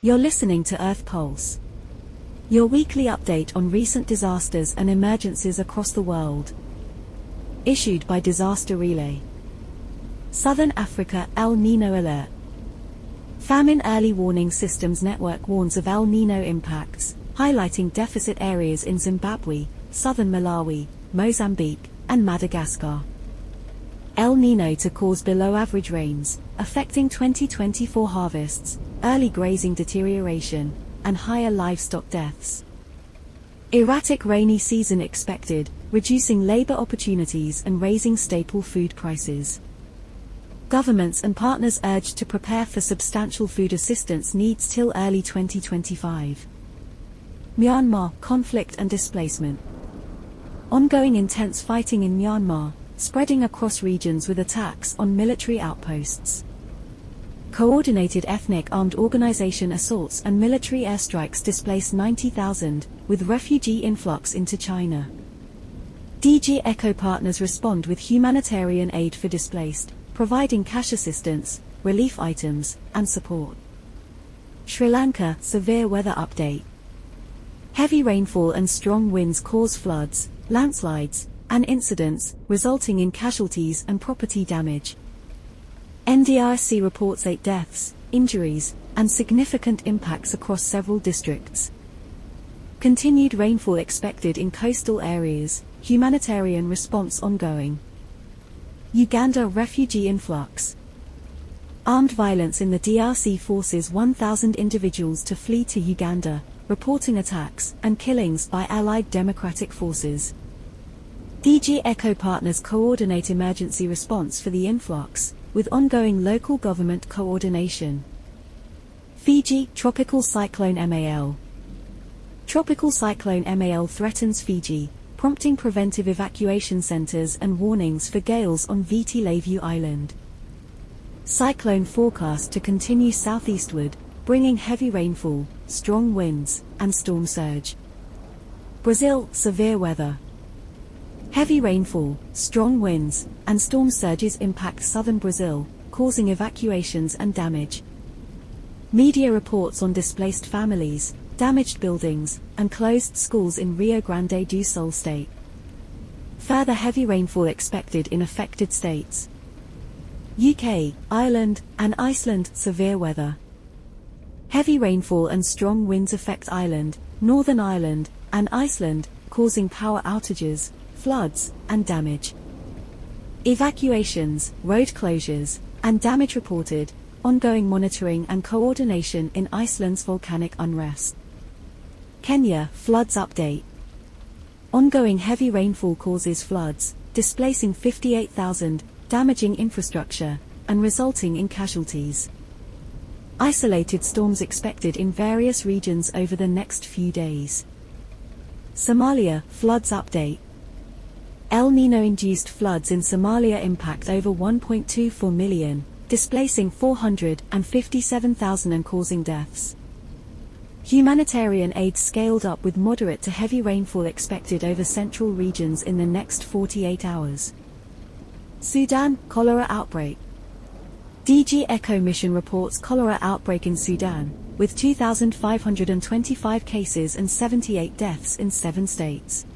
You're listening to Earth Pulse, your weekly update on recent disasters and emergencies across the world. Issued by Disaster Relay. Southern Africa El Niño Alert. Famine Early Warning Systems Network warns of El Niño impacts, highlighting deficit areas in Zimbabwe, southern Malawi, Mozambique, and Madagascar. El Niño to cause below-average rains, affecting 2024 harvests, early grazing deterioration, and higher livestock deaths. Erratic rainy season expected, reducing labor opportunities and raising staple food prices. Governments and partners urged to prepare for substantial food assistance needs till early 2025. Myanmar, conflict and displacement. Ongoing intense fighting in Myanmar, spreading across regions with attacks on military outposts. Coordinated ethnic armed organization assaults and military airstrikes displaced 90,000, with refugee influx into China. DG ECHO partners respond with humanitarian aid for displaced, providing cash assistance, relief items, and support. Sri Lanka, severe weather update. Heavy rainfall and strong winds cause floods, landslides, and incidents, resulting in casualties and property damage. NDRC reports 8 deaths, injuries, and significant impacts across several districts. Continued rainfall expected in coastal areas, humanitarian response ongoing. Uganda refugee influx. Armed violence in the DRC forces 1,000 individuals to flee to Uganda, reporting attacks and killings by allied democratic forces. DG ECHO partners coordinate emergency response for the influx, with ongoing local government coordination. Fiji, tropical cyclone MAL. Tropical cyclone MAL threatens Fiji, prompting preventive evacuation centers and warnings for gales on MIDHILI Island. Cyclone forecast to continue southeastward, bringing heavy rainfall, strong winds, and storm surge. Brazil, severe weather. Heavy rainfall, strong winds, and storm surges impact southern Brazil, causing evacuations and damage. Media reports on displaced families, damaged buildings, and closed schools in Rio Grande do Sul state. Further heavy rainfall expected in affected states. UK, Ireland, and Iceland, severe weather. Heavy rainfall and strong winds affect Ireland, Northern Ireland, and Iceland, causing power outages, floods, and damage. Evacuations, road closures, and damage reported, ongoing monitoring and coordination in Iceland's volcanic unrest. Kenya, floods update. Ongoing heavy rainfall causes floods, displacing 58,000, damaging infrastructure, and resulting in casualties. Isolated storms expected in various regions over the next few days. Somalia, floods update. El Niño-induced floods in Somalia impact over 1.24 million, displacing 457,000 and causing deaths. Humanitarian aid scaled up with moderate to heavy rainfall expected over central regions in the next 48 hours. Sudan, cholera outbreak. DG ECHO mission reports cholera outbreak in Sudan, with 2,525 cases and 78 deaths in 7 states.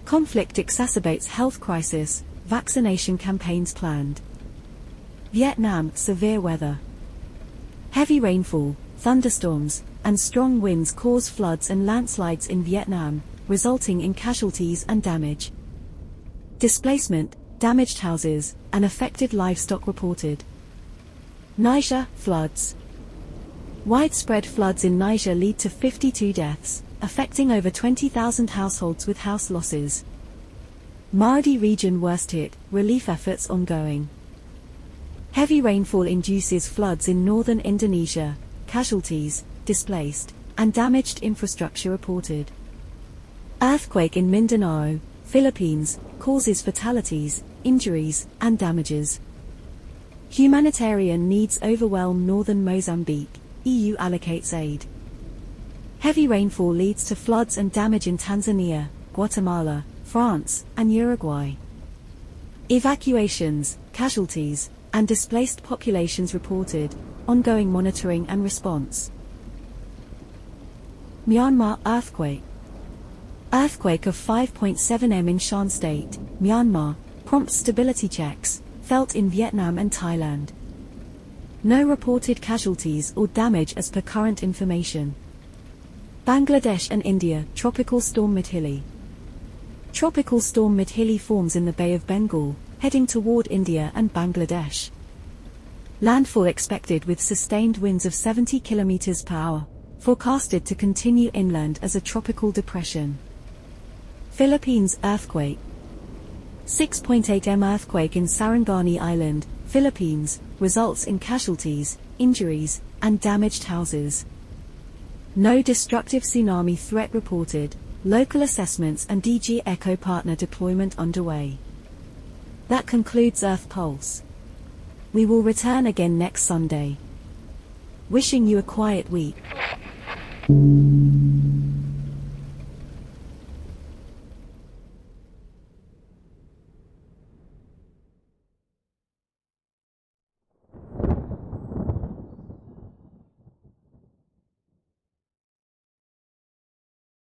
Conflict exacerbates health crisis, vaccination campaigns planned. Vietnam, severe weather. Heavy rainfall, thunderstorms, and strong winds cause floods and landslides in Vietnam, resulting in casualties and damage. Displacement, damaged houses, and affected livestock reported. Niger, floods. Widespread floods in Niger lead to 52 deaths, affecting over 20,000 households with house losses. Maradi region worst hit, relief efforts ongoing. Heavy rainfall induces floods in northern Indonesia, casualties, displaced, and damaged infrastructure reported. Earthquake in Mindanao, Philippines, causes fatalities, injuries, and damages. Humanitarian needs overwhelm northern Mozambique, EU allocates aid. Heavy rainfall leads to floods and damage in Tanzania, Guatemala, France, and Uruguay. Evacuations, casualties, and displaced populations reported, ongoing monitoring and response. Myanmar earthquake. Earthquake of 5.7 m in Shan State, Myanmar, prompts stability checks, felt in Vietnam and Thailand. No reported casualties or damage as per current information. Bangladesh and India, Tropical Storm MIDHILI. Tropical Storm MIDHILI forms in the Bay of Bengal, heading toward India and Bangladesh. Landfall expected with sustained winds of 70 km per hour, forecasted to continue inland as a tropical depression. Philippines earthquake. 6.8 m earthquake in Sarangani Island, Philippines, results in casualties, injuries, and damaged houses. No destructive tsunami threat reported, local assessments and DG ECHO partner deployment underway. That concludes Earth Pulse. We will return again next Sunday. Wishing you a quiet week.